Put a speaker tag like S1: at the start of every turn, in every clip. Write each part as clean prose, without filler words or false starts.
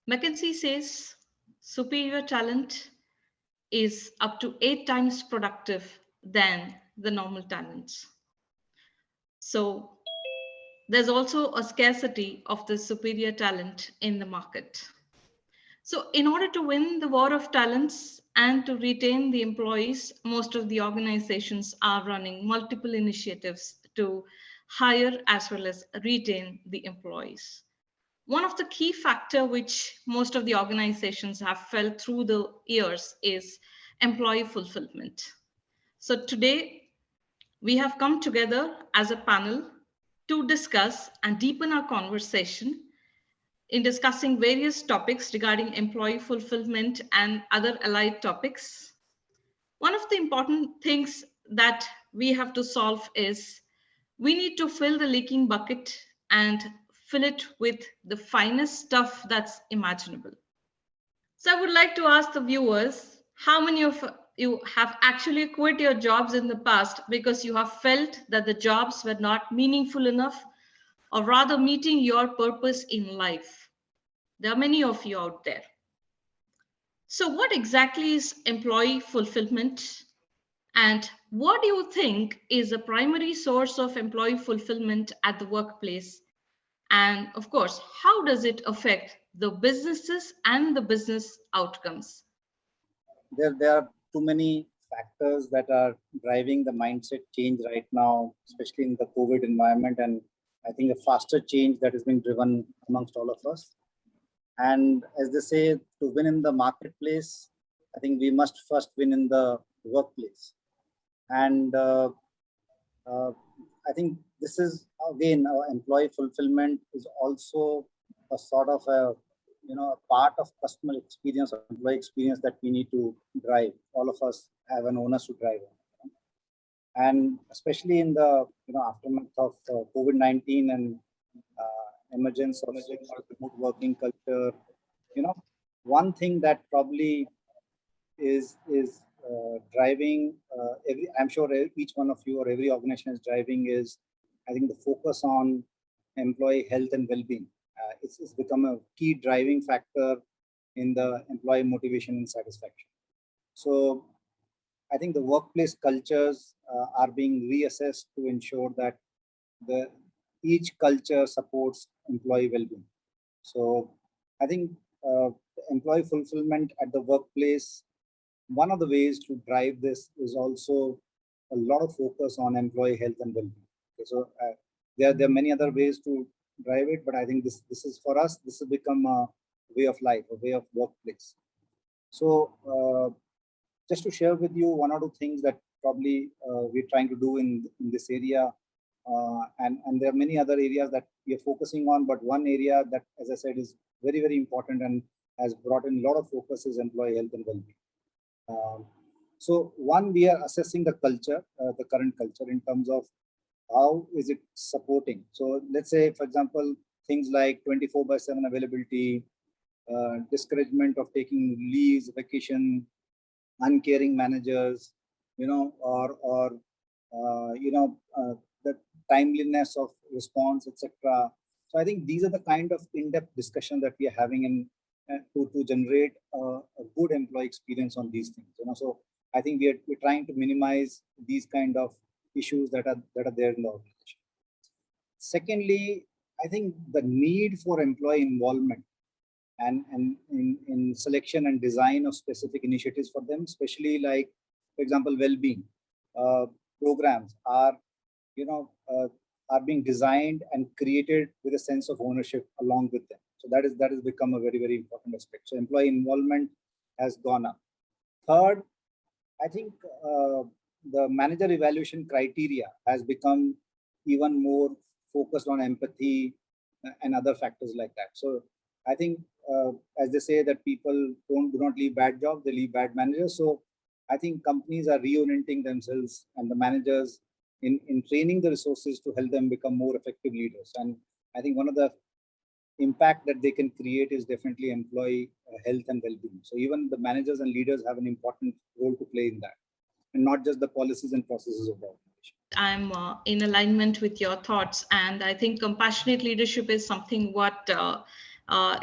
S1: McKinsey says superior talent is up to 8 times productive than the normal talents. So there's also a scarcity of the superior talent in the market. So in order to win the war of talents and to retain the employees, most of the organizations are running multiple initiatives to hire as well as retain the employees. One of the key factor which most of the organizations have felt through the years is employee fulfillment. So today we have come together as a panel to discuss and deepen our conversation in discussing various topics regarding employee fulfillment and other allied topics. One of the important things that we have to solve is we need to fill the leaking bucket and fill it with the finest stuff that's imaginable. So I would like to ask the viewers, how many of you have actually quit your jobs in the past because you have felt that the jobs were not meaningful enough, or rather meeting your purpose in life? There are many of you out there. So what exactly is employee fulfillment? And what do you think is the primary source of employee fulfillment at the workplace? And of course, how does it affect the businesses and the business outcomes?
S2: There are too many factors that are driving the mindset change right now, especially in the COVID environment. And I think a faster change that is being driven amongst all of us. And as they say, to win in the marketplace, I think we must first win in the workplace. And I think this is, again, our employee fulfillment is also a sort of a part of customer experience or employee experience that we need to drive. All of us have an onus to drive on. And especially in the aftermath of COVID-19 and emergence of remote working culture, one thing that probably is driving I'm sure each one of you or every organization is driving is, I think, the focus on employee health and well-being. It's become a key driving factor in the employee motivation and satisfaction. So I think the workplace cultures are being reassessed to ensure that each culture supports employee well-being. So I think employee fulfillment at the workplace, one of the ways to drive this is also a lot of focus on employee health and well-being. Okay, so there are many other ways to drive it, but I think this is, for us, this has become a way of life, a way of workplace. So just to share with you one or two things that probably we're trying to do in this area, and there are many other areas that we are focusing on, but one area that, as I said, is very, very important and has brought in a lot of focus is employee health and well-being. So one, we are assessing the culture, the current culture, in terms of how is it supporting. So let's say, for example, things like 24/7 availability, discouragement of taking leaves, vacation, uncaring managers, or the timeliness of response, etc. So I think these are the kind of in-depth discussion that we are having in to generate a good employee experience on these things. So I think we're trying to minimize these kind of issues that are there in the organization. Secondly, I think the need for employee involvement and in selection and design of specific initiatives for them, especially like, for example, well-being programs are being designed and created with a sense of ownership along with them. So that has become a very, very important aspect. So employee involvement has gone up. Third, I think the manager evaluation criteria has become even more focused on empathy and other factors like that. So I think, as they say, that people do not leave bad jobs, they leave bad managers. So I think companies are reorienting themselves and the managers in training the resources to help them become more effective leaders. And I think one of the impact that they can create is definitely employee health and well-being. So even the managers and leaders have an important role to play in that, and not just the policies and processes of the organization.
S1: I'm in alignment with your thoughts, and I think compassionate leadership is something what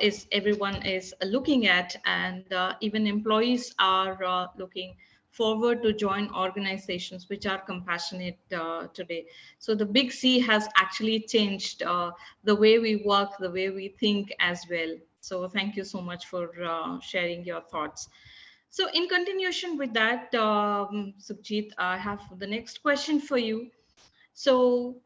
S1: is everyone is looking at, and even employees are looking forward to join organizations which are compassionate today. So the big C has actually changed the way we work, the way we think as well. So thank you so much for sharing your thoughts. So in continuation with that, Sukhjit, I have the next question for you. So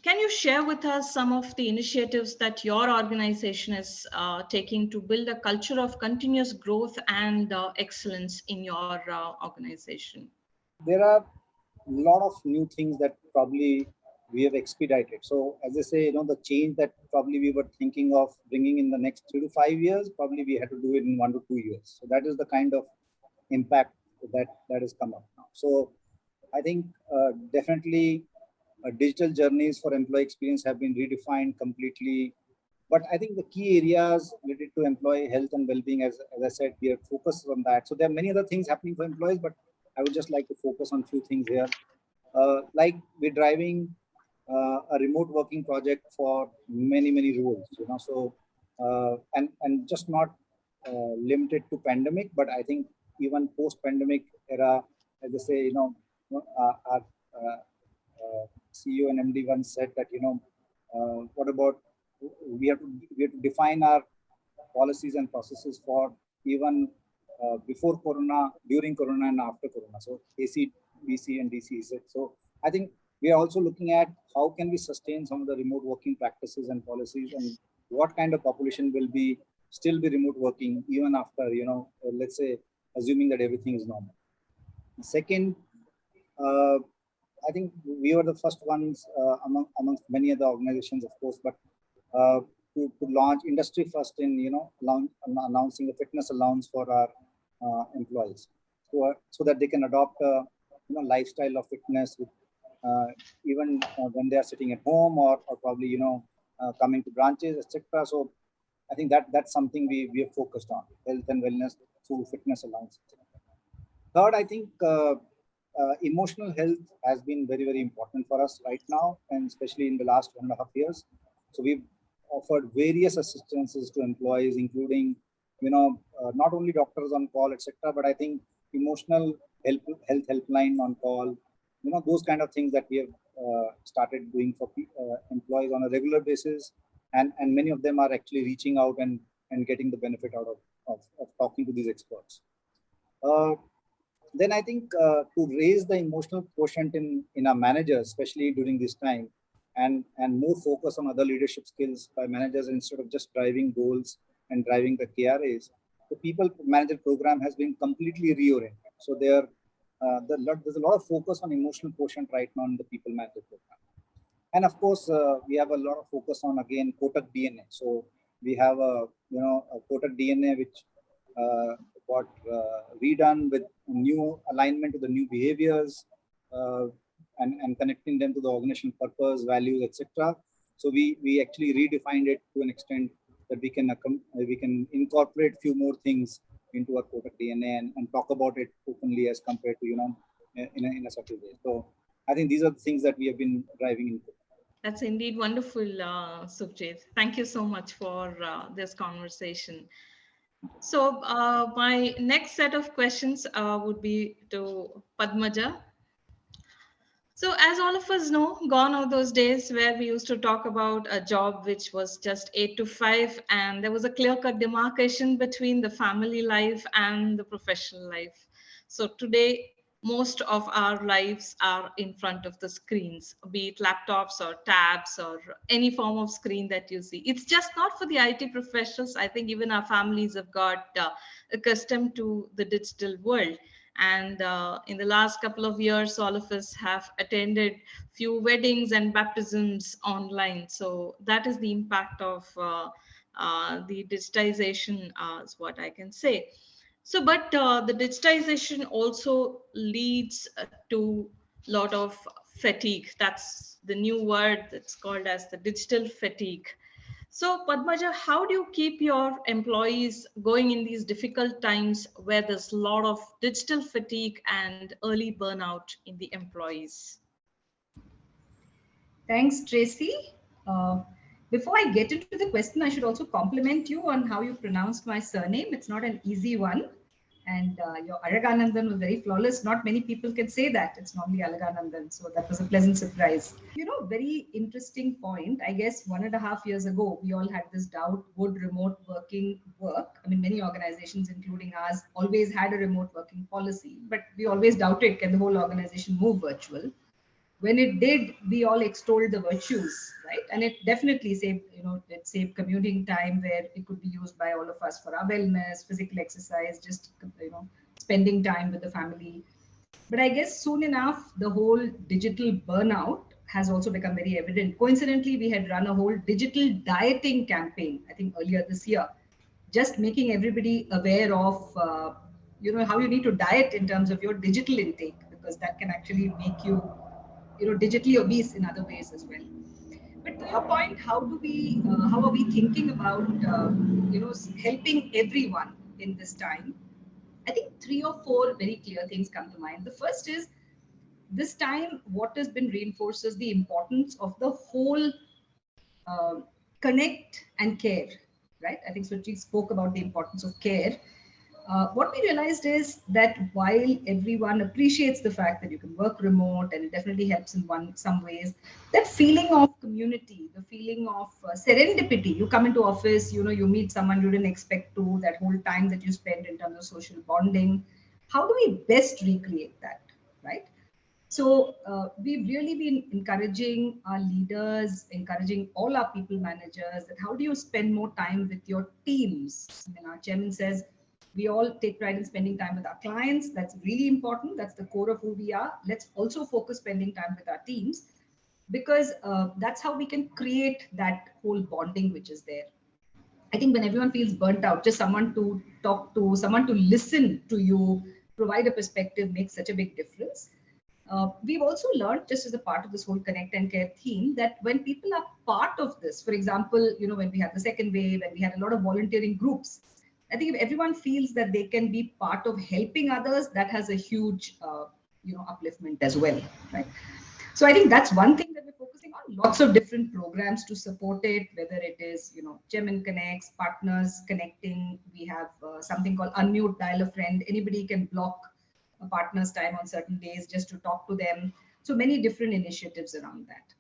S1: can you share with us some of the initiatives that your organization is taking to build a culture of continuous growth and excellence in your organization?
S2: There are a lot of new things that probably we have expedited. So as I say, the change that probably we were thinking of bringing in the next 3 to 5 years, probably we had to do it in 1 to 2 years. So that is the kind of impact that has come up now. So I think definitely digital journeys for employee experience have been redefined completely. But I think the key areas related to employee health and well-being, as I said, we are focused on that. So there are many other things happening for employees, but I would just like to focus on a few things here. Like we're driving a remote working project for many roles, So and just not limited to pandemic, but I think even post-pandemic era, as I say, our CEO and MD once said that what about we have to define our policies and processes for even before Corona, during Corona, and after Corona. So AC, BC, and DC is it. So I think we are also looking at how can we sustain some of the remote working practices and policies, and what kind of population will be still be remote working even after, let's say, assuming that everything is normal. Second, uh, I think we were the first ones amongst many other organizations, of course, but to launch industry first in announcing a fitness allowance for our employees, so that they can adopt a lifestyle of fitness with, even when they are sitting at home, or probably coming to branches, etc. So I think that's something we have focused on, health and wellness through fitness allowance. Third, I think emotional health has been very important for us right now, and especially in the last 1.5 years. So we've offered various assistances to employees, including not only doctors on call, etc., but I think emotional health helpline on call, those kind of things that we have started doing for employees on a regular basis, and many of them are actually reaching out and getting the benefit out of talking to these experts. Then I think to raise the emotional quotient in our managers, especially during this time, and more focus on other leadership skills by managers instead of just driving goals and driving the KRAs, the people manager program has been completely reoriented. So there's a lot of focus on emotional quotient right now in the people manager program. And of course, we have a lot of focus on, again, Kotak DNA. So we have a Kotak DNA which got redone with new alignment to the new behaviors, and connecting them to the organization purpose, values, etc. So we actually redefined it to an extent that we can incorporate few more things into our Kotak DNA and talk about it openly as compared to in a subtle way. So I think these are the things that we have been driving into.
S1: That's indeed wonderful, Sukhjit. Thank you so much for this conversation. So my next set of questions would be to Padmaja. So, as all of us know, gone are those days where we used to talk about a job which was just 8 to 5, and there was a clear cut demarcation between the family life and the professional life. So, today, most of our lives are in front of the screens, be it laptops or tabs or any form of screen that you see. It's just not for the IT professionals. I think even our families have got accustomed to the digital world, and in the last couple of years all of us have attended few weddings and baptisms online. So that is the impact of the digitization, is what I can say. So but the digitization also leads to a lot of fatigue. That's the new word that's called as the digital fatigue. So, Padmaja, how do you keep your employees going in these difficult times where there's a lot of digital fatigue and early burnout in the employees?
S3: Thanks, Tracy. Uh, Before I get into the question, I should also compliment you on how you pronounced my surname. It's not an easy one. And your Alagnandan was very flawless. Not many people can say that. It's normally Alagnandan. So that was a pleasant surprise. Very interesting point. I guess 1.5 years ago, we all had this doubt, would remote working work? I mean, many organizations, including ours, always had a remote working policy, but we always doubted, can the whole organization move virtual? When it did, we all extolled the virtues, right? And it definitely saved, it saved commuting time where it could be used by all of us for our wellness, physical exercise, just, spending time with the family. But I guess soon enough, the whole digital burnout has also become very evident. Coincidentally, we had run a whole digital dieting campaign, I think earlier this year, just making everybody aware of, how you need to diet in terms of your digital intake, because that can actually make you, digitally obese in other ways as well. But to your point, how are we thinking about, helping everyone in this time? I think 3 or 4 very clear things come to mind. The first is, this time, what has been reinforces the importance of the whole uh, connect and care, right? I think Sukhjit spoke about the importance of care. What we realized is that while everyone appreciates the fact that you can work remote and it definitely helps in some ways, that feeling of community, the feeling of serendipity, you come into office, you meet someone you didn't expect to, that whole time that you spend in terms of social bonding, how do we best recreate that, right? So we've really been encouraging our leaders, encouraging all our people managers, that how do you spend more time with your teams? I mean, our chairman says we all take pride in spending time with our clients. That's really important. That's the core of who we are. Let's also focus spending time with our teams, because that's how we can create that whole bonding which is there. I think when everyone feels burnt out, just someone to talk to, someone to listen to you, provide a perspective makes such a big difference. We've also learned, just as a part of this whole connect and care theme, that when people are part of this, for example, when we had the second wave and we had a lot of volunteering groups, I think if everyone feels that they can be part of helping others, that has a huge, upliftment as well, right? So I think that's one thing that we're focusing on. Lots of different programs to support it, whether it is, Chairman Connects, partners connecting. We have something called Unmute Dial a Friend. Anybody can block a partner's time on certain days just to talk to them. So many different initiatives around that.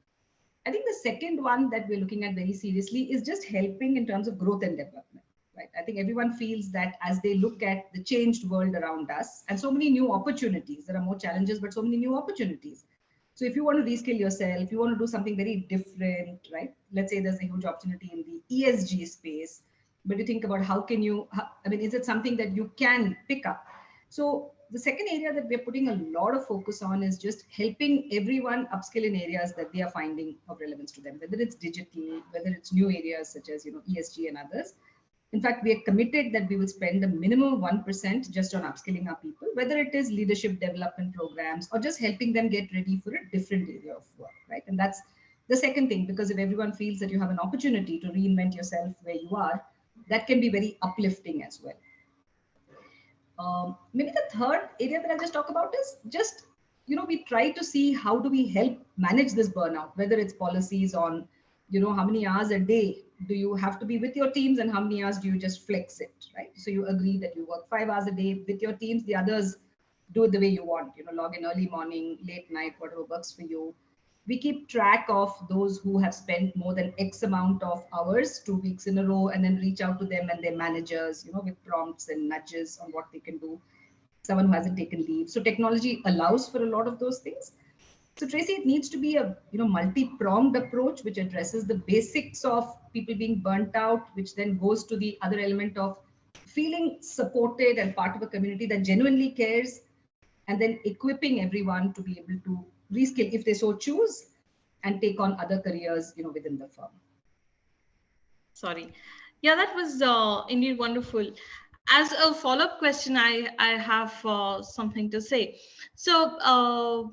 S3: I think the second one that we're looking at very seriously is just helping in terms of growth and development, right? I think everyone feels that as they look at the changed world around us and so many new opportunities, there are more challenges, but so many new opportunities. So if you want to reskill yourself, you want to do something very different, right? Let's say there's a huge opportunity in the ESG space, but you think about is it something that you can pick up? So the second area that we're putting a lot of focus on is just helping everyone upskill in areas that they are finding of relevance to them, whether it's digital, whether it's new areas such as, ESG and others. In fact, we are committed that we will spend a minimum of 1% just on upskilling our people, whether it is leadership development programs or just helping them get ready for a different area of work, right? And that's the second thing, because if everyone feels that you have an opportunity to reinvent yourself where you are, that can be very uplifting as well. Maybe the third area that I'll just talk about is just, we try to see how do we help manage this burnout, whether it's policies on, how many hours a day do you have to be with your teams and how many hours do you just flex it, right? So you agree that you work 5 hours a day with your teams, the others do it the way you want, log in early morning, late night, whatever works for you. We keep track of those who have spent more than X amount of hours, 2 weeks in a row, and then reach out to them and their managers, with prompts and nudges on what they can do. Someone who hasn't taken leave. So technology allows for a lot of those things. So Tracy, it needs to be a multi-pronged approach which addresses the basics of people being burnt out, which then goes to the other element of feeling supported and part of a community that genuinely cares, and then equipping everyone to be able to reskill if they so choose and take on other careers, within the firm.
S1: Sorry. Yeah, that was indeed wonderful. As a follow-up question, I have something to say. So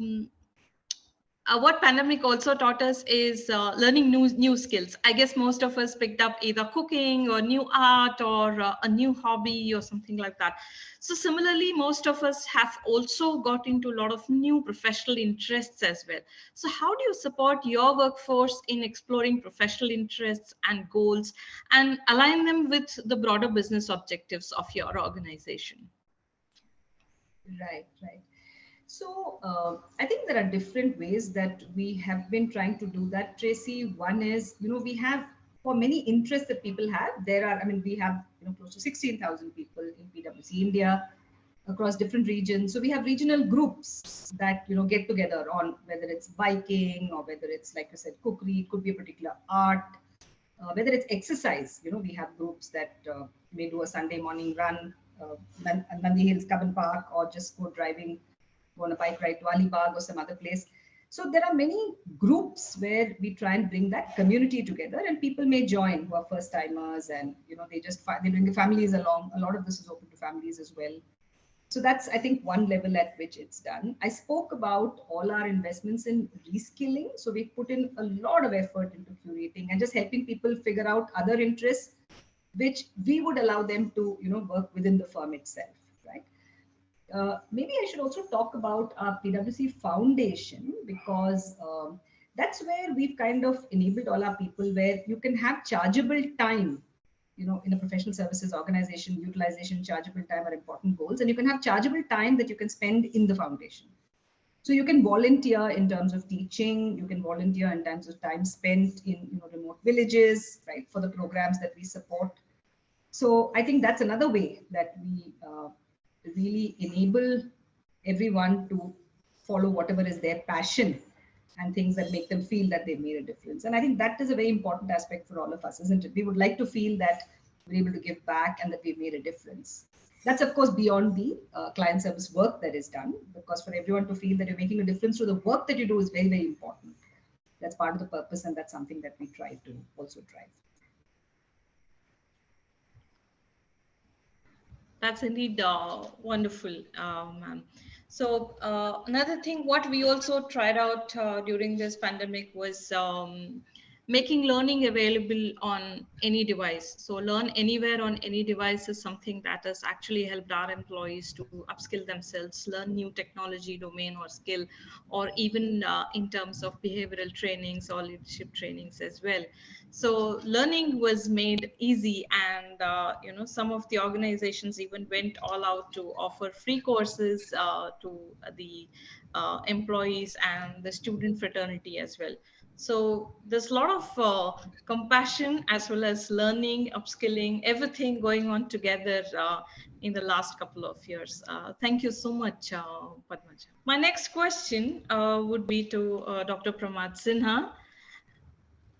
S1: what pandemic also taught us is learning new skills. I guess most of us picked up either cooking or new art or a new hobby or something like that. So similarly, most of us have also got into a lot of new professional interests as well. So how do you support your workforce in exploring professional interests and goals and align them with the broader business objectives of your organization?
S3: Right, right. So I think there are different ways that we have been trying to do that, Tracy. One is, we have, for many interests that people have, we have, close to 16,000 people in PwC India across different regions. So we have regional groups that, get together on whether it's biking or whether it's, like I said, cookery, it could be a particular art, whether it's exercise. We have groups that may do a Sunday morning run, Nandi Hills, Cubbon Park, or just go on a bike ride to Alibag or some other place. So there are many groups where we try and bring that community together, and people may join who are first timers, and they bring the families along. A lot of this is open to families as well. So that's, I think, one level at which it's done. I spoke about all our investments in reskilling. So we put in a lot of effort into curating and just helping people figure out other interests, which we would allow them to, work within the firm itself, right? Maybe I should also talk about our PwC Foundation, because that's where we've kind of enabled all our people where you can have chargeable time. In a professional services organization, utilization, chargeable time are important goals, and you can have chargeable time that you can spend in the foundation. So you can volunteer in terms of teaching, you can volunteer in terms of time spent in remote villages, right, for the programs that we support. So I think that's another way that we really enable everyone to follow whatever is their passion and things that make them feel that they've made a difference. And I think that is a very important aspect for all of us, isn't it? We would like to feel that we're able to give back and that we've made a difference. That's, of course, beyond the client service work that is done, because for everyone to feel that you're making a difference through the work that you do is very, very important. That's part of the purpose, and that's something that we try to also drive.
S1: That's indeed wonderful, ma'am. So another thing, what we also tried out during this pandemic was making learning available on any device. So learn anywhere on any device is something that has actually helped our employees to upskill themselves, learn new technology domain or skill, or even in terms of behavioral trainings or leadership trainings as well. So learning was made easy, and some of the organizations even went all out to offer free courses to the employees and the student fraternity as well. So there's a lot of compassion as well as learning, upskilling, everything going on together in the last couple of years. Thank you so much, Padmaja. My next question would be to Dr. Pramath Sinha.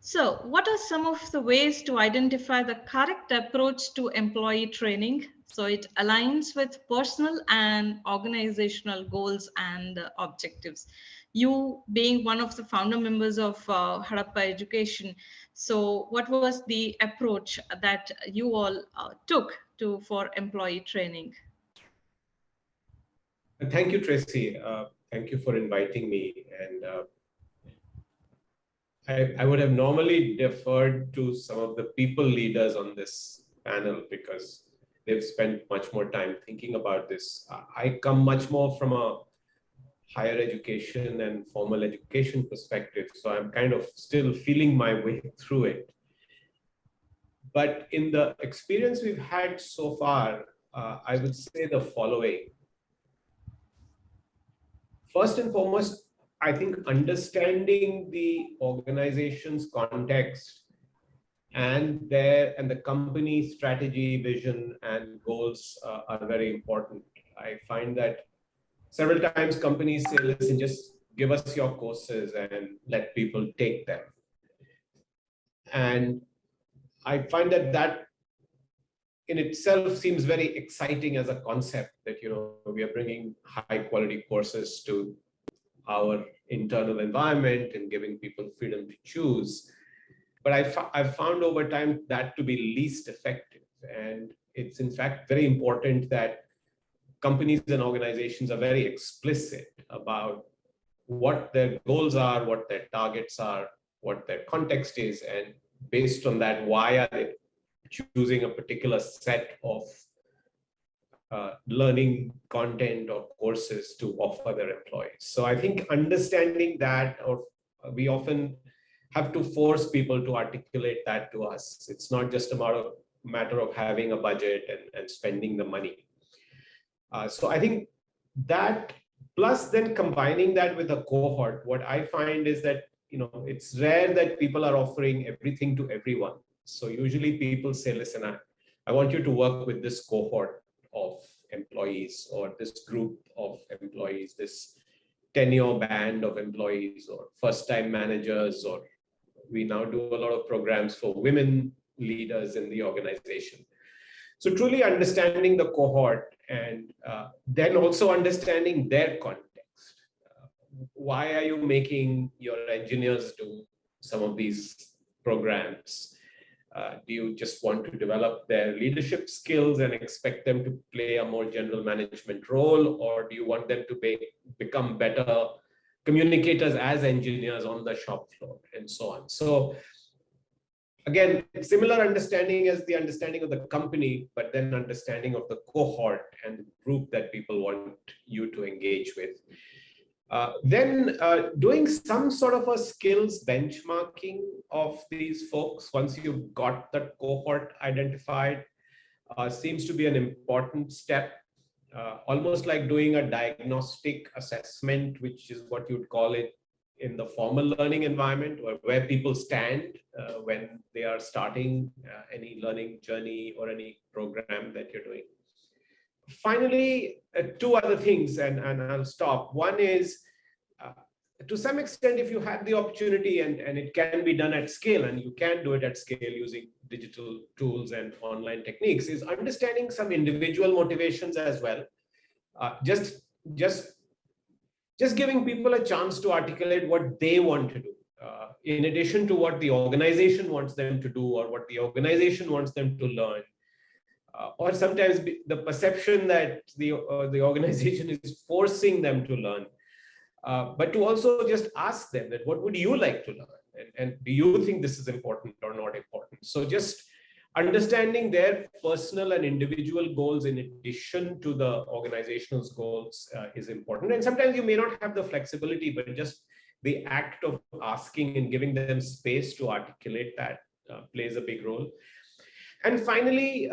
S1: So, what are some of the ways to identify the correct approach to employee training so it aligns with personal and organizational goals and objectives? You being one of the founder members of Harappa Education, so what was the approach that you all took for employee training?
S4: Thank you, Tracy. Thank you for inviting me. And I would have normally deferred to some of the people leaders on this panel because they've spent much more time thinking about this. I come much more from a higher education and formal education perspective, so I'm kind of still feeling my way through it. But in the experience we've had so far, I would say the following. First and foremost, I think understanding the organization's context and the company strategy, vision, and goals are very important. I find that several times companies say, listen, just give us your courses and let people take them. And I find that in itself seems very exciting as a concept that, we are bringing high quality courses to our internal environment and giving people freedom to choose. But I've found over time that to be least effective. And it's in fact very important that companies and organizations are very explicit about what their goals are, what their targets are, what their context is, and based on that, why are they choosing a particular set of learning content or courses to offer their employees. So I think understanding that, or we often have to force people to articulate that to us. It's not just a matter of having a budget and spending the money. So I think that, plus then combining that with a cohort, what I find is that, it's rare that people are offering everything to everyone. So usually people say, listen, I want you to work with this cohort of employees, or this group of employees, this tenure band of employees, or first-time managers, or we now do a lot of programs for women leaders in the organization. So truly understanding the cohort, and then also understanding their context. Why are you making your engineers do some of these programs? Do you just want to develop their leadership skills and expect them to play a more general management role? Or do you want them to become better communicators as engineers on the shop floor, and so on? So again, similar understanding as the understanding of the company, but then understanding of the cohort and the group that people want you to engage with. Then doing some sort of a skills benchmarking of these folks once you've got that cohort identified seems to be an important step. Almost like doing a diagnostic assessment, which is what you'd call it in the formal learning environment, or where people stand when they are starting any learning journey or any program that you're doing. Finally, two other things, and I'll stop. One is, to some extent, if you have the opportunity, and it can be done at scale, and you can do it at scale using digital tools and online techniques, is understanding some individual motivations as well. Just giving people a chance to articulate what they want to do, in addition to what the organization wants them to do, or what the organization wants them to learn. Or sometimes the perception that the organization is forcing them to learn, but to also just ask them that, what would you like to learn? And do you think this is important or not important? So just understanding their personal and individual goals in addition to the organizational goals is important. And sometimes you may not have the flexibility, but just the act of asking and giving them space to articulate that plays a big role. And finally,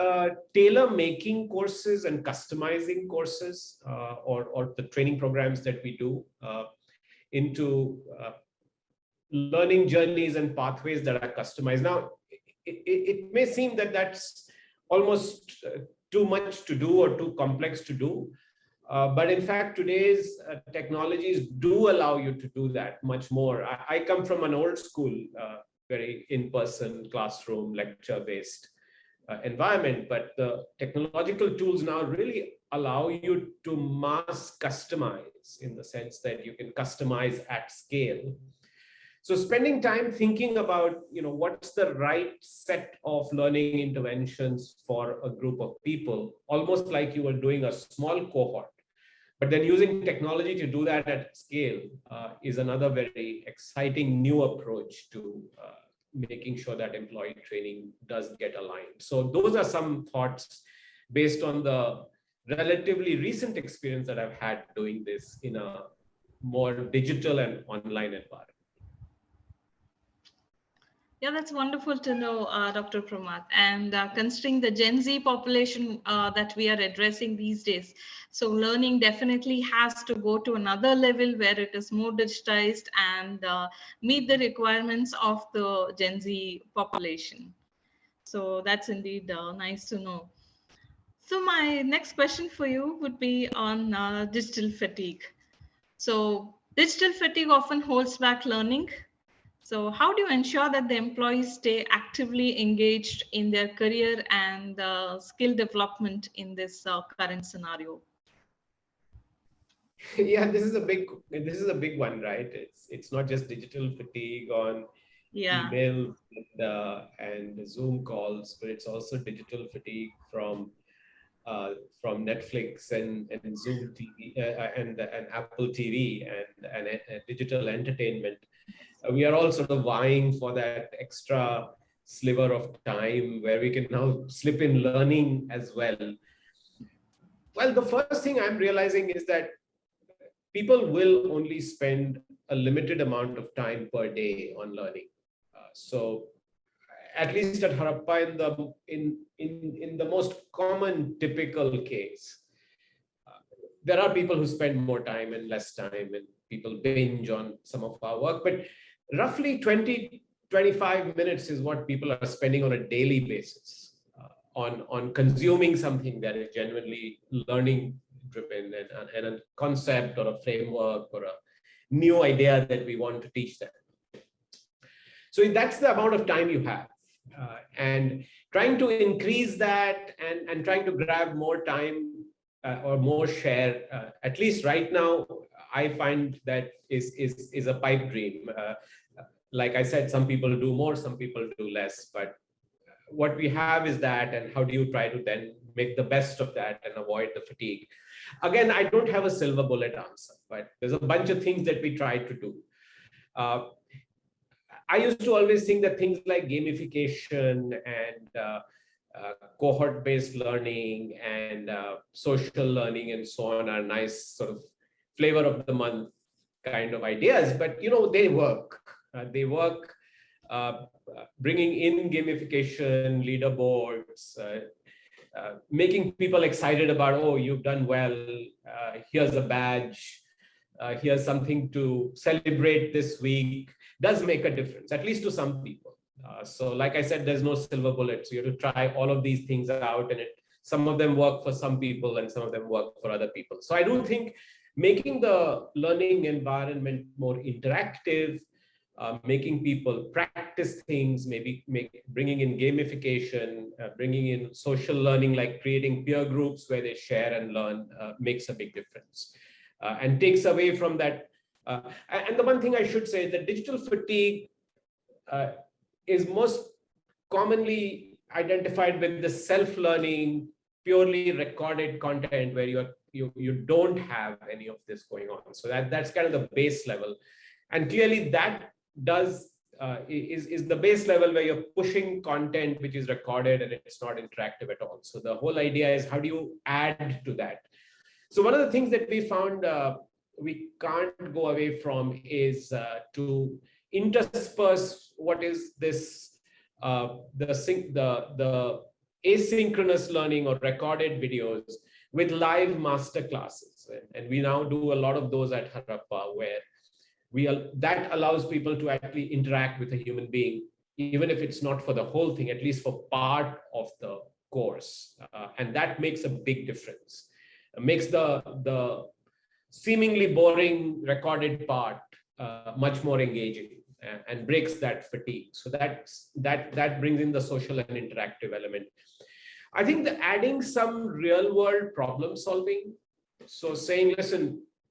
S4: tailor-making courses and customizing courses or the training programs that we do into learning journeys and pathways that are customized. Now, it may seem that that's almost too much to do or too complex to do. But in fact, today's technologies do allow you to do that much more. I come from an old school, very in-person classroom, lecture-based environment, but the technological tools now really allow you to mass customize, in the sense that you can customize at scale. So spending time thinking about, what's the right set of learning interventions for a group of people, almost like you were doing a small cohort, but then using technology to do that at scale is another very exciting new approach to making sure that employee training does get aligned. So those are some thoughts based on the relatively recent experience that I've had doing this in a more digital and online environment.
S1: Yeah, that's wonderful to know, Dr. Pramath. And considering the Gen Z population that we are addressing these days, so learning definitely has to go to another level where it is more digitized and meet the requirements of the Gen Z population. So that's indeed nice to know. So my next question for you would be on digital fatigue. So digital fatigue often holds back learning. So how do you ensure that the employees stay actively engaged in their career and skill development in this current scenario?
S4: Yeah, this is a big one, right? It's not just digital fatigue on email and Zoom calls, but it's also digital fatigue from from Netflix and Zoom TV and Apple TV and digital entertainment. We are all sort of vying for that extra sliver of time where we can now slip in learning as well. Well, the first thing I'm realizing is that people will only spend a limited amount of time per day on learning. So at least at Harappa, in the most common typical case, there are people who spend more time and less time, and people binge on some of our work, but roughly 20-25 minutes is what people are spending on a daily basis on consuming something that is genuinely learning driven and a concept or a framework or a new idea that we want to teach them. So that's the amount of time you have. And trying to increase that and trying to grab more time or more share, at least right now, I find that is a pipe dream. Like I said, some people do more, some people do less, but what we have is that, and how do you try to then make the best of that and avoid the fatigue? Again, I don't have a silver bullet answer, but there's a bunch of things that we try to do. I used to always think that things like gamification and cohort-based learning and social learning and so on are nice sort of flavor of the month kind of ideas, but they work. They work bringing in gamification, leaderboards, making people excited about, oh, you've done well, here's a badge, here's something to celebrate this week, does make a difference, at least to some people. So like I said, there's no silver bullet. So you have to try all of these things out, and some of them work for some people and some of them work for other people. So I do think making the learning environment more interactive, making people practice things, maybe bringing in gamification, bringing in social learning, like creating peer groups where they share and learn, makes a big difference and takes away from that. And the one thing I should say, the digital fatigue is most commonly identified with the self-learning, purely recorded content where you don't have any of this going on. So that's kind of the base level. And clearly that is the base level where you're pushing content which is recorded and it's not interactive at all. So the whole idea is, how do you add to that? So one of the things that we found we can't go away from is to intersperse what is this the asynchronous learning or recorded videos with live master classes, and we now do a lot of those at Harappa, where that allows people to actually interact with a human being, even if it's not for the whole thing, at least for part of the course, and that makes a big difference. It makes the seemingly boring recorded part much more engaging and breaks that fatigue. So that brings in the social and interactive element. I think that adding some real world problem solving, so saying,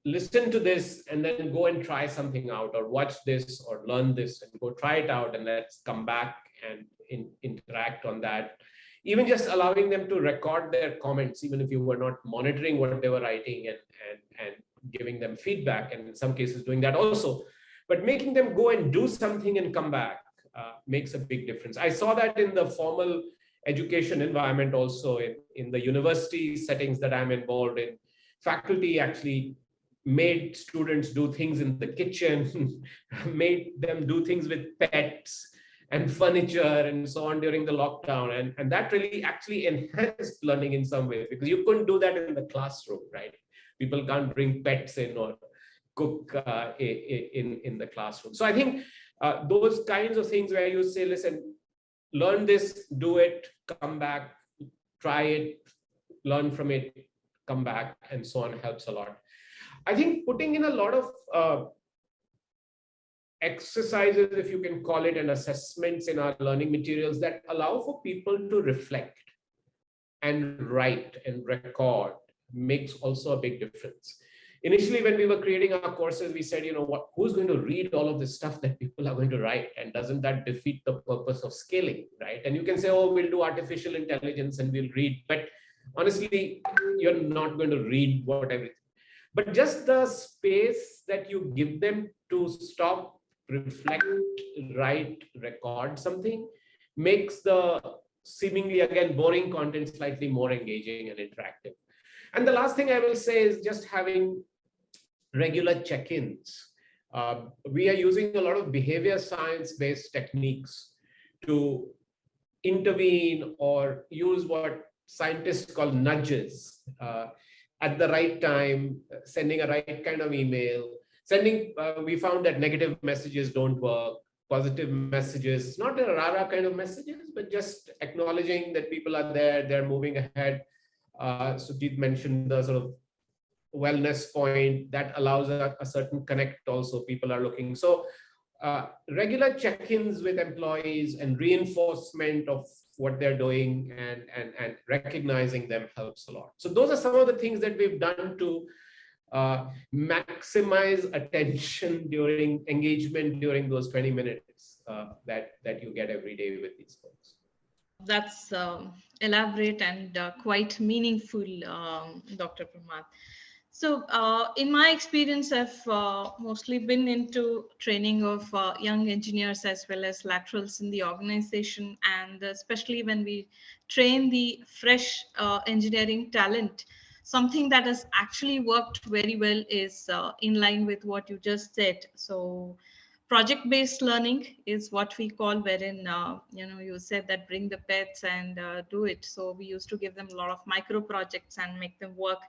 S4: listen to this and then go and try something out, or watch this or learn this and go try it out, and let's come back and interact on that. Even just allowing them to record their comments, even if you were not monitoring what they were writing, and giving them feedback, and in some cases doing that also, but making them go and do something and come back makes a big difference. I saw that in the formal education environment also, in the university settings that I'm involved in. Faculty actually made students do things in the kitchen, made them do things with pets and furniture and so on during the lockdown. And that really actually enhanced learning in some ways, because you couldn't do that in the classroom, right? People can't bring pets in or cook in the classroom. So I think those kinds of things where you say, listen, learn this, do it, come back, try it, learn from it, come back, and so on, helps a lot. I think putting in a lot of exercises, if you can call it, and assessments in our learning materials that allow for people to reflect and write and record makes also a big difference. Initially, when we were creating our courses, we said, who's going to read all of this stuff that people are going to write? And doesn't that defeat the purpose of scaling, right? And you can say, oh, we'll do artificial intelligence and we'll read. But honestly, you're not going to read what everything. But just the space that you give them to stop, reflect, write, record something makes the seemingly again boring content slightly more engaging and interactive. And the last thing I will say is just having regular check-ins. We are using a lot of behavior science-based techniques to intervene or use what scientists call nudges at the right time, sending a right kind of email, we found that negative messages don't work, positive messages, not a rara kind of messages, but just acknowledging that people are there, they're moving ahead. Sukhjit mentioned the sort of wellness point that allows a certain connect also. People are looking. So regular check-ins with employees and reinforcement of what they're doing and recognizing them helps a lot. So those are some of the things that we've done to maximize attention during engagement during those 20 minutes that you get every day with these folks.
S1: That's elaborate and quite meaningful, Dr. Pramath. So in my experience, I've mostly been into training of young engineers as well as laterals in the organization. And especially when we train the fresh engineering talent, something that has actually worked very well is in line with what you just said. So project-based learning is what we call, wherein you said that bring the pets and do it. So we used to give them a lot of micro projects and make them work,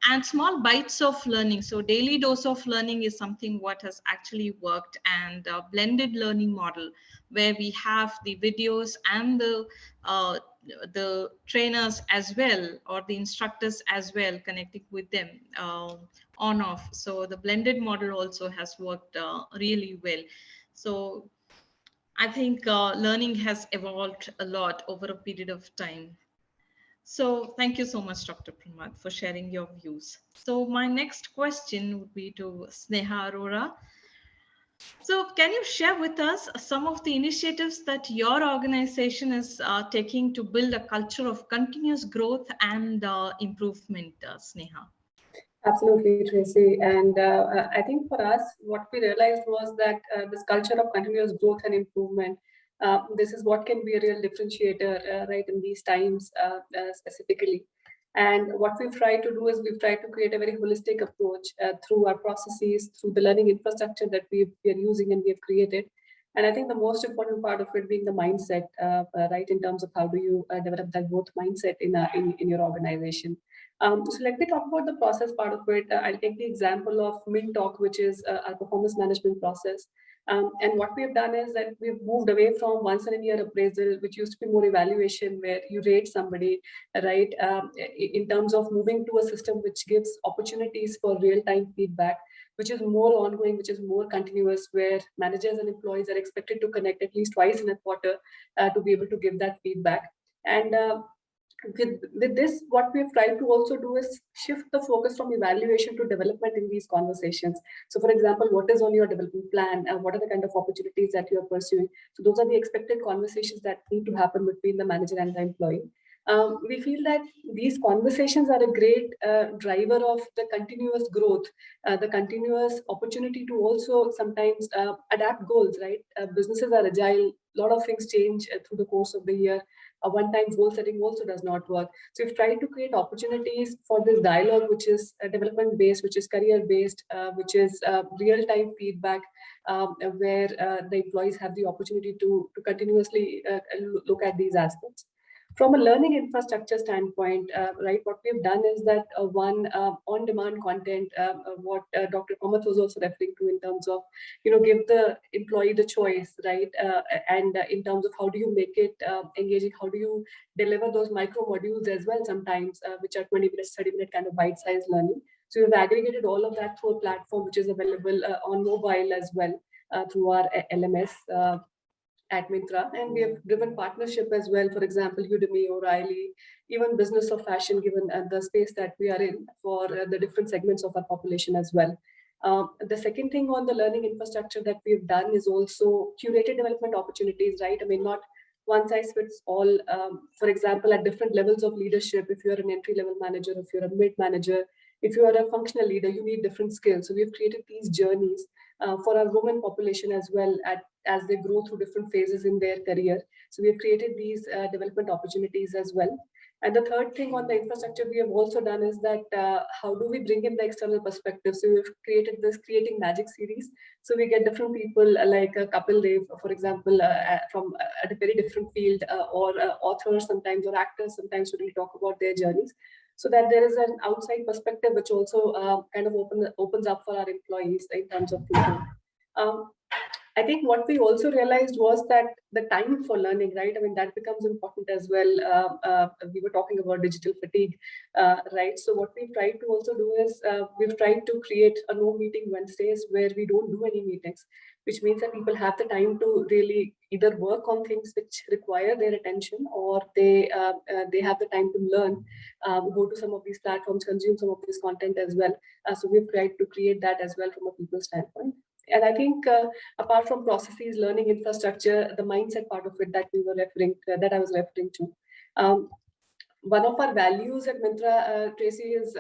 S1: and small bites of learning. So daily dose of learning is something what has actually worked, and a blended learning model where we have the videos and the trainers as well, or the instructors as well, connecting with them on off. So the blended model also has worked really well. So I think learning has evolved a lot over a period of time. So thank you so much, Dr. Pramath, for sharing your views. So my next question would be to Sneha Arora. So can you share with us some of the initiatives that your organization is taking to build a culture of continuous growth and improvement, Sneha?
S5: Absolutely, Tracy. And I think for us, what we realized was that this culture of continuous growth and improvement, this is what can be a real differentiator, right, in these times specifically. And what we've tried to do is we've tried to create a very holistic approach through our processes, through the learning infrastructure that we are using and we have created. And I think the most important part of it being the mindset, right, in terms of how do you develop that growth mindset in your organization. So let me talk about the process part of it. I'll take the example of Myntra, which is our performance management process. And what we have done is that we've moved away from once in a year appraisal, which used to be more evaluation, where you rate somebody, right, in terms of moving to a system which gives opportunities for real-time feedback, which is more ongoing, which is more continuous, where managers and employees are expected to connect at least twice in a quarter to be able to give that feedback. And with this, what we've tried to also do is shift the focus from evaluation to development in these conversations. So for example, what is on your development plan? What are the kind of opportunities that you are pursuing? So those are the expected conversations that need to happen between the manager and the employee. We feel that these conversations are a great driver of the continuous growth, the continuous opportunity to also sometimes adapt goals, right? Businesses are agile, a lot of things change through the course of the year. A one-time goal setting also does not work. So we've tried to create opportunities for this dialogue, which is development-based, which is career-based, which is real-time feedback, where the employees have the opportunity to continuously look at these aspects. From a learning infrastructure standpoint, right, what we've done is that one on-demand content, what Dr. Pramath was also referring to in terms of, give the employee the choice, right, and in terms of how do you make it engaging, how do you deliver those micro modules as well sometimes, which are 20 minutes, 30-minute kind of bite-sized learning. So we've aggregated all of that through a platform which is available on mobile as well through our LMS. At Myntra, and we have driven partnership as well. For example, Udemy, O'Reilly, even Business of Fashion, given the space that we are in for the different segments of our population as well. The second thing on the learning infrastructure that we've done is also curated development opportunities, right? I mean, not one size fits all. For example, at different levels of leadership, if you're an entry-level manager, if you're a mid-manager, if you are a functional leader, you need different skills. So we've created these journeys for our women population as well as they grow through different phases in their career. So we've created these development opportunities as well. And the third thing on the infrastructure we have also done is that how do we bring in the external perspective? So we've created this Creating Magic series. So we get different people like Kapil Dev, for example, from at a very different field, or authors sometimes, or actors sometimes, who really talk about their journeys, so that there is an outside perspective which also kind of opens up for our employees in terms of people. I think what we also realized was that the time for learning, right? I mean, that becomes important as well. We were talking about digital fatigue, right? So what we've tried to also do is we've tried to create a no meeting Wednesdays where we don't do any meetings, which means that people have the time to really either work on things which require their attention, or they have the time to learn, go to some of these platforms, consume some of this content as well. So we've tried to create that as well from a people standpoint. And I think apart from processes, learning infrastructure, the mindset part of it that we were that I was referring to. One of our values at Myntra, Tracy, is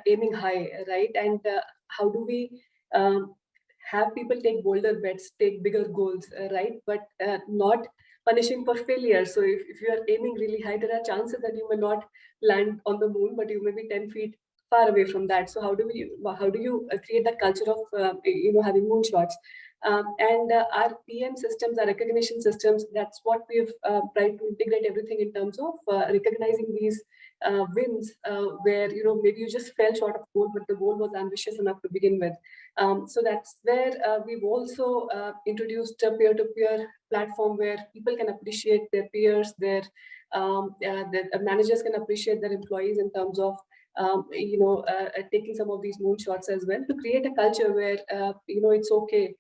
S5: aiming high, right? And how do we have people take bolder bets, take bigger goals, right? But not punishing for failure. So if you are aiming really high, there are chances that you may not land on the moon, but you may be 10 feet far away from that. So how do you create that culture of having moonshots? And our PM systems, our recognition systems, that's what we've tried to integrate everything in terms of recognizing these wins where maybe you just fell short of goal, but the goal was ambitious enough to begin with. So that's where we've also introduced a peer-to-peer platform where people can appreciate their peers, their managers can appreciate their employees in terms of taking some of these moonshots as well, to create a culture where it's okay.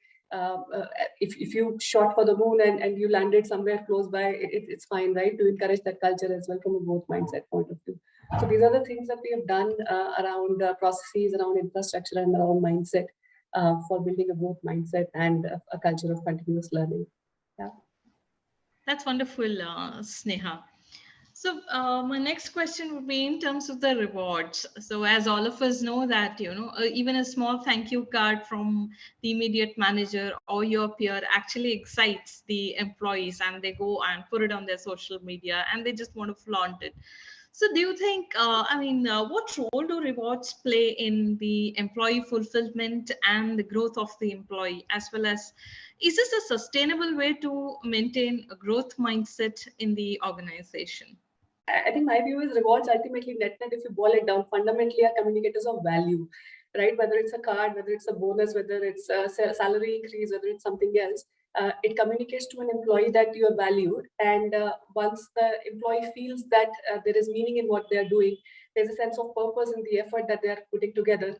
S5: If you shot for the moon and you landed somewhere close by, it's fine, right? To encourage that culture as well from a growth mindset point of view. So these are the things that we have done around processes, around infrastructure, and around mindset for building a growth mindset and a culture of continuous learning. Yeah.
S1: That's wonderful, Sneha. So my next question would be in terms of the rewards. So as all of us know that, even a small thank you card from the immediate manager or your peer actually excites the employees, and they go and put it on their social media and they just want to flaunt it. So do you think, what role do rewards play in the employee fulfillment and the growth of the employee, as well as, is this a sustainable way to maintain a growth mindset in the organization?
S5: I think my view is rewards ultimately, net, if you boil it down, fundamentally are communicators of value, right? Whether it's a card, whether it's a bonus, whether it's a salary increase, whether it's something else, it communicates to an employee that you are valued. And once the employee feels that there is meaning in what they're doing, there's a sense of purpose in the effort that they're putting together,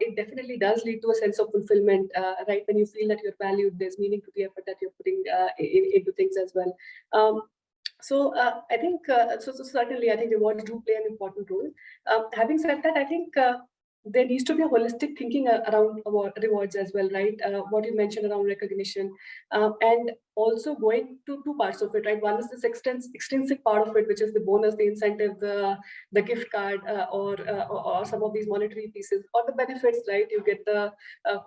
S5: it definitely does lead to a sense of fulfillment, right? When you feel that you're valued, there's meaning to the effort that you're putting into things as well. So I think, so certainly I think rewards do play an important role. Having said that, I think there needs to be a holistic thinking around rewards as well, right? What you mentioned around recognition, and also going to two parts of it, right? One is this extrinsic part of it, which is the bonus, the incentive, the gift card, or some of these monetary pieces, or the benefits, right? You get the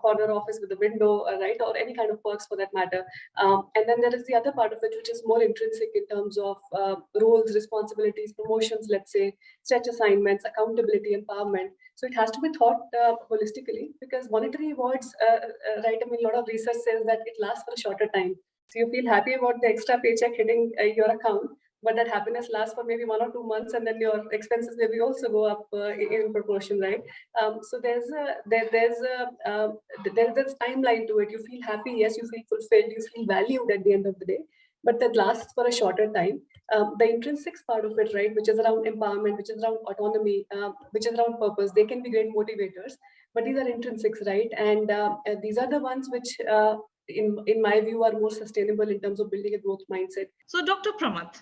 S5: corner office with the window, right? Or any kind of perks for that matter. And then there is the other part of it, which is more intrinsic in terms of roles, responsibilities, promotions, let's say, stretch assignments, accountability, empowerment. So it has to be thought holistically, because monetary rewards, right? I mean, a lot of research says that it lasts for a shorter time. So you feel happy about the extra paycheck hitting your account, but that happiness lasts for maybe 1 or 2 months, and then your expenses maybe also go up in proportion, right? So there's this timeline to it. You feel happy, yes, you feel fulfilled, you feel valued at the end of the day, but that lasts for a shorter time. The intrinsic part of it, right, which is around empowerment, which is around autonomy, which is around purpose, they can be great motivators, but these are intrinsics, right? And these are the ones which, in my view, are more sustainable in terms of building a growth mindset.
S1: So Dr. Pramath,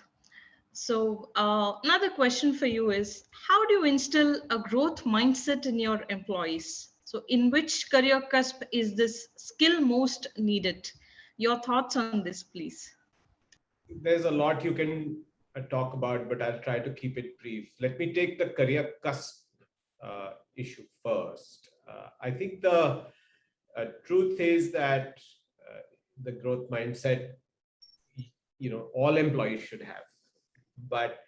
S1: so another question for you is, how do you instill a growth mindset in your employees? So in which career cusp is this skill most needed? Your thoughts on this, please.
S4: there's a lot you can talk about, but I'll try to keep it brief. Let me take the career cusp issue first. I think the truth is that the growth mindset, all employees should have. But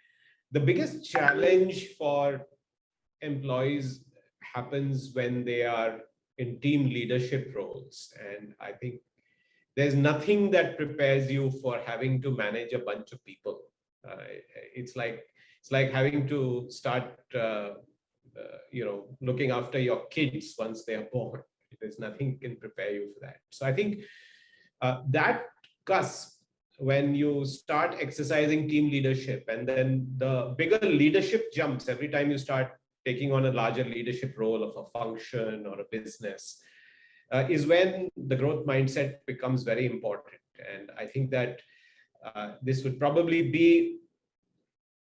S4: the biggest challenge for employees happens when they are in team leadership roles. And I think there's nothing that prepares you for having to manage a bunch of people. It's like having to start, looking after your kids once they are born. There's nothing can prepare you for that. So I think that cusp, when you start exercising team leadership, and then the bigger leadership jumps every time you start taking on a larger leadership role of a function or a business, is when the growth mindset becomes very important. And I think that this would probably be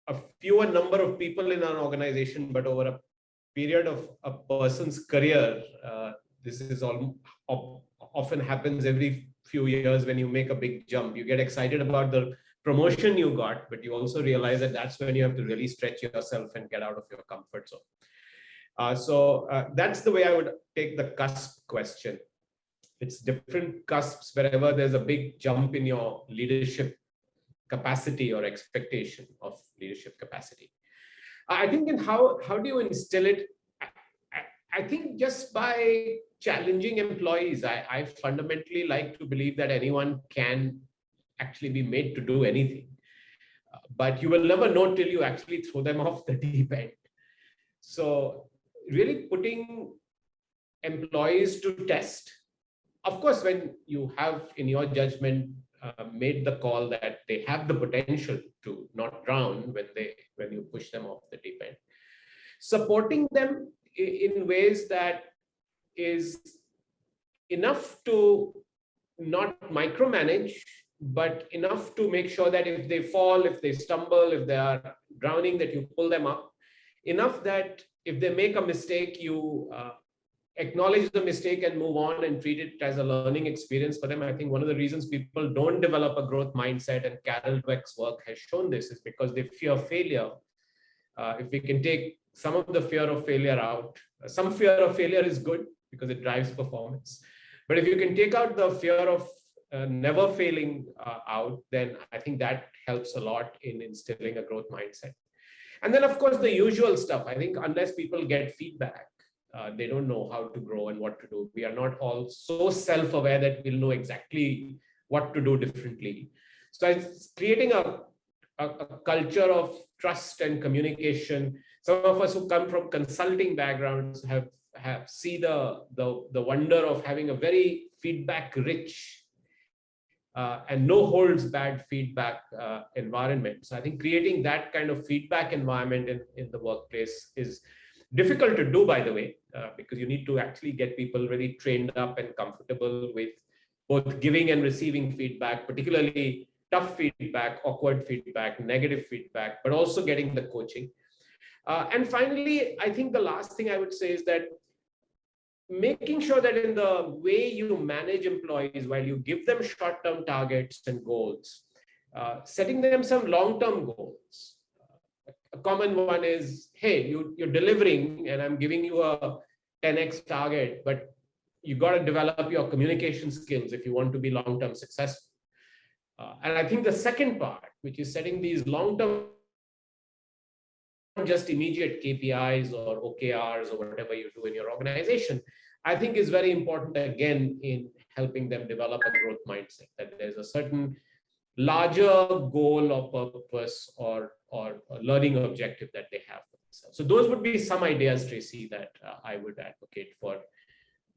S4: a fewer number of people in an organization, but over a period of a person's career, this is often happens every few years. When you make a big jump, you get excited about the promotion you got, but you also realize that that's when you have to really stretch yourself and get out of your comfort zone. So that's the way I would take the cusp question. It's different cusps wherever there's a big jump in your leadership capacity or expectation of leadership capacity. I think in how do you instill it? I think just by challenging employees. I fundamentally like to believe that anyone can actually be made to do anything, but you will never know till you actually throw them off the deep end. So really putting employees to test. Of course, when you have in your judgment made the call that they have the potential to not drown when you push them off the deep end, supporting them in ways that is enough to not micromanage, but enough to make sure that if they fall, if they stumble, if they are drowning, that you pull them up. Enough that if they make a mistake, you acknowledge the mistake and move on and treat it as a learning experience for them. I think one of the reasons people don't develop a growth mindset, and Carol Dweck's work has shown this, is because they fear failure. If we can take some of the fear of failure out, some fear of failure is good because it drives performance. But if you can take out the fear of never failing out, then I think that helps a lot in instilling a growth mindset. And then, of course, the usual stuff. I think unless people get feedback, they don't know how to grow and what to do. We are not all so self-aware that we'll know exactly what to do differently. So it's creating a culture of trust and communication. Some of us who come from consulting backgrounds have see the wonder of having a very feedback-rich and no holds bad feedback environment. So I think creating that kind of feedback environment in the workplace is difficult to do, by the way, because you need to actually get people really trained up and comfortable with both giving and receiving feedback, particularly tough feedback, awkward feedback, negative feedback, but also getting the coaching. And finally, I think the last thing I would say is that making sure that in the way you manage employees, while you give them short-term targets and goals, setting them some long-term goals. A common one is, hey, you're delivering and I'm giving you a 10x target, but you got to develop your communication skills if you want to be long-term successful. And I think the second part, which is setting these long-term, just immediate KPIs or OKRs or whatever you do in your organization, I think is very important again in helping them develop a growth mindset, that there's a certain larger goal or purpose or learning objective that they have for themselves. So those would be some ideas, Tracy, that I would advocate for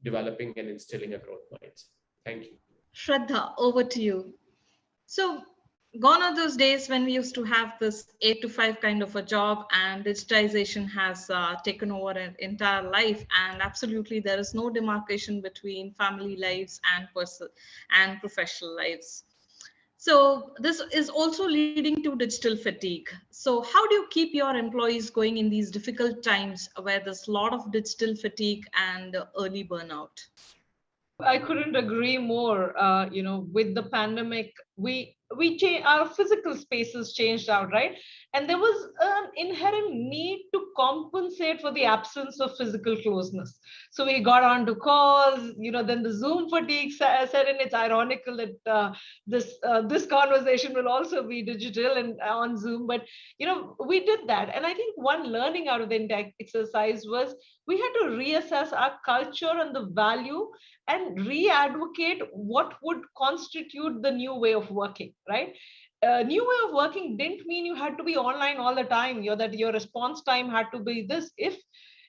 S4: developing and instilling a growth mindset. Thank you.
S1: Shraddha, over to you. So gone are those days when we used to have this 8 to 5 kind of a job, and digitization has taken over an entire life, and absolutely there is no demarcation between family lives and personal and professional lives. So this is also leading to digital fatigue. So how do you keep your employees going in these difficult times where there's a lot of digital fatigue and early burnout?
S6: I couldn't agree more. With the pandemic, we our physical spaces changed out, right? And there was an inherent need to compensate for the absence of physical closeness. So we got onto calls, then the Zoom fatigue set in. It's ironical that this conversation will also be digital and on Zoom, but we did that. And I think one learning out of the exercise was we had to reassess our culture and the value and re-advocate what would constitute the new way of working, right? New way of working didn't mean you had to be online all the time, that your response time had to be this. If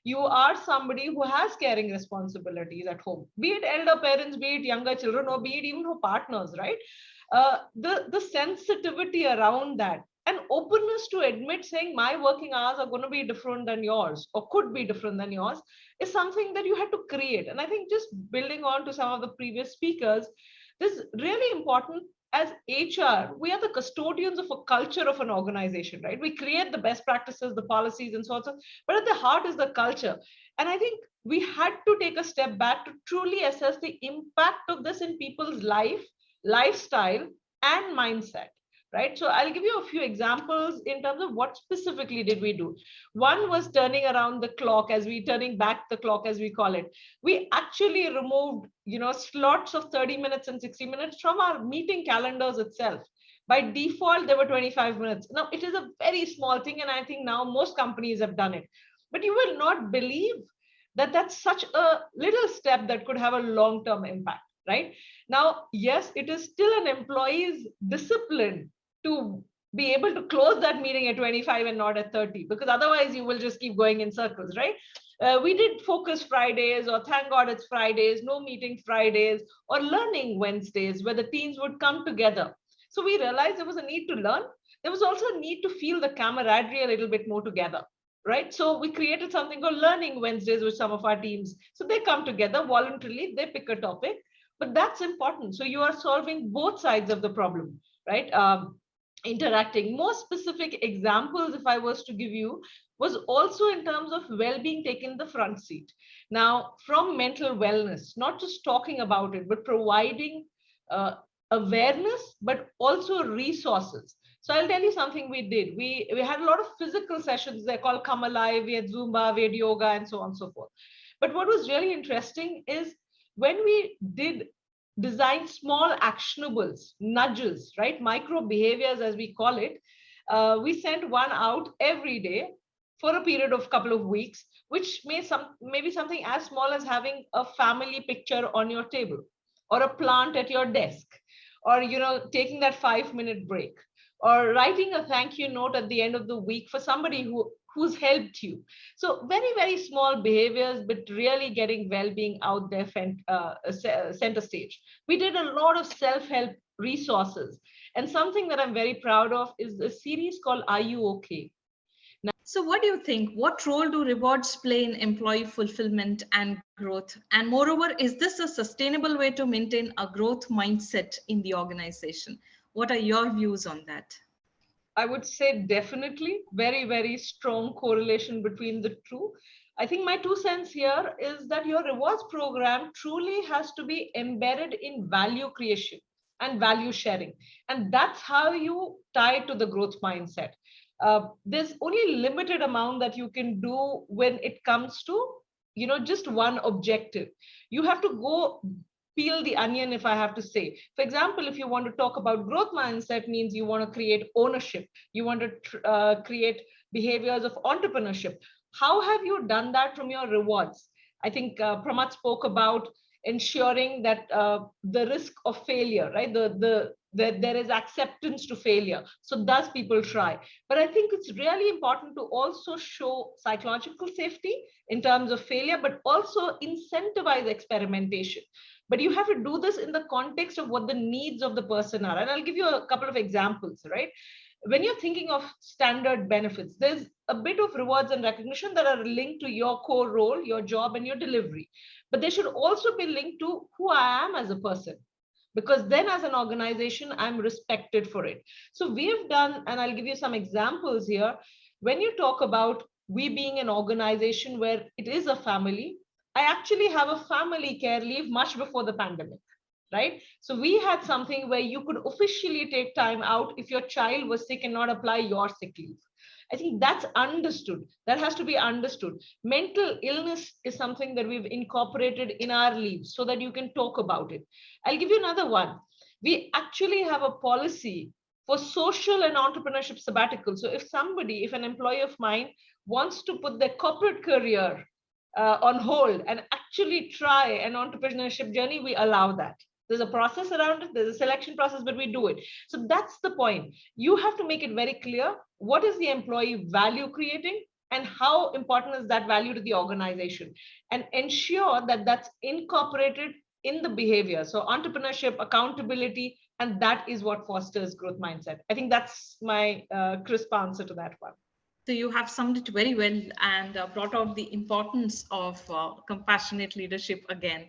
S6: you are somebody who has caring responsibilities at home, be it elder parents, be it younger children, or be it even for partners, right? The sensitivity around that and openness to admit saying my working hours are going to be different than yours or could be different than yours is something that you had to create. And I think just building on to some of the previous speakers, this is really important. As HR, we are the custodians of a culture of an organization, right? We create the best practices, the policies, and so on. But at the heart is the culture. And I think we had to take a step back to truly assess the impact of this in people's lifestyle, and mindset. Right. So I'll give you a few examples in terms of what specifically did we do. One was turning around the clock, turning back the clock, as we call it. We actually removed, slots of 30 minutes and 60 minutes from our meeting calendars itself. By default, there were 25 minutes. Now, it is a very small thing, and I think now most companies have done it. But you will not believe that that's such a little step that could have a long-term impact, right? Now, yes, it is still an employee's discipline to be able to close that meeting at 25 and not at 30, because otherwise you will just keep going in circles, right? We did focus Fridays, or thank God it's Fridays, no meeting Fridays, or learning Wednesdays, where the teams would come together. So we realized there was a need to learn. There was also a need to feel the camaraderie a little bit more together, right? So we created something called Learning Wednesdays with some of our teams. So they come together voluntarily, they pick a topic, but that's important. So you are solving both sides of the problem, right? Interacting. More specific examples, if I was to give you, was also in terms of well-being taking the front seat. Now, from mental wellness, not just talking about it, but providing awareness, but also resources. So I'll tell you something we did. We had a lot of physical sessions. They're called Come Alive. We had Zumba, we had yoga, and so on and so forth. But what was really interesting is when we did design small actionables, nudges, right? Micro behaviors, as we call it. We sent one out every day for a period of a couple of weeks, which maybe something as small as having a family picture on your table, or a plant at your desk, or taking that 5-minute break, or writing a thank you note at the end of the week for somebody who's helped you. So very, very small behaviors, but really getting well-being out there center stage. We did a lot of self-help resources. And something that I'm very proud of is a series called Are You Okay?
S1: So what do you think? What role do rewards play in employee fulfillment and growth? And moreover, is this a sustainable way to maintain a growth mindset in the organization? What are your views on that?
S6: I would say definitely very, very strong correlation between the two. I think my 2 cents here is that your rewards program truly has to be embedded in value creation and value sharing. And that's how you tie it to the growth mindset. There's only limited amount that you can do when it comes to, just one objective. You have to go peel the onion, if I have to say. For example, if you want to talk about growth mindset, means you want to create ownership. You want to create behaviors of entrepreneurship. How have you done that from your rewards? I think Pramath spoke about ensuring that the risk of failure, right? There is acceptance to failure. So thus people try. But I think it's really important to also show psychological safety in terms of failure, but also incentivize experimentation. But you have to do this in the context of what the needs of the person are. And I'll give you a couple of examples, right? When you're thinking of standard benefits, there's a bit of rewards and recognition that are linked to your core role, your job, and your delivery. But they should also be linked to who I am as a person, because then as an organization, I'm respected for it. So we've done, and I'll give you some examples here. When you talk about we being an organization where it is a family, I actually have a family care leave much before the pandemic. right? So we had something where you could officially take time out if your child was sick and not apply your sick leave. I think that's understood. That has to be understood. Mental illness is something that we've incorporated in our leaves so that you can talk about it. I'll give you another one. We actually have a policy for social and entrepreneurship sabbatical. So if an employee of mine wants to put their corporate career on hold and actually try an entrepreneurship journey, we allow that. There's a process around it, there's a selection process, but we do it. So that's the point. You have to make it very clear what is the employee value creating and how important is that value to the organization, and ensure that that's incorporated in the behavior. So entrepreneurship, accountability, and that is what fosters growth mindset. I think that's my crisp answer to that one.
S1: So you have summed it very well and brought out the importance of compassionate leadership again.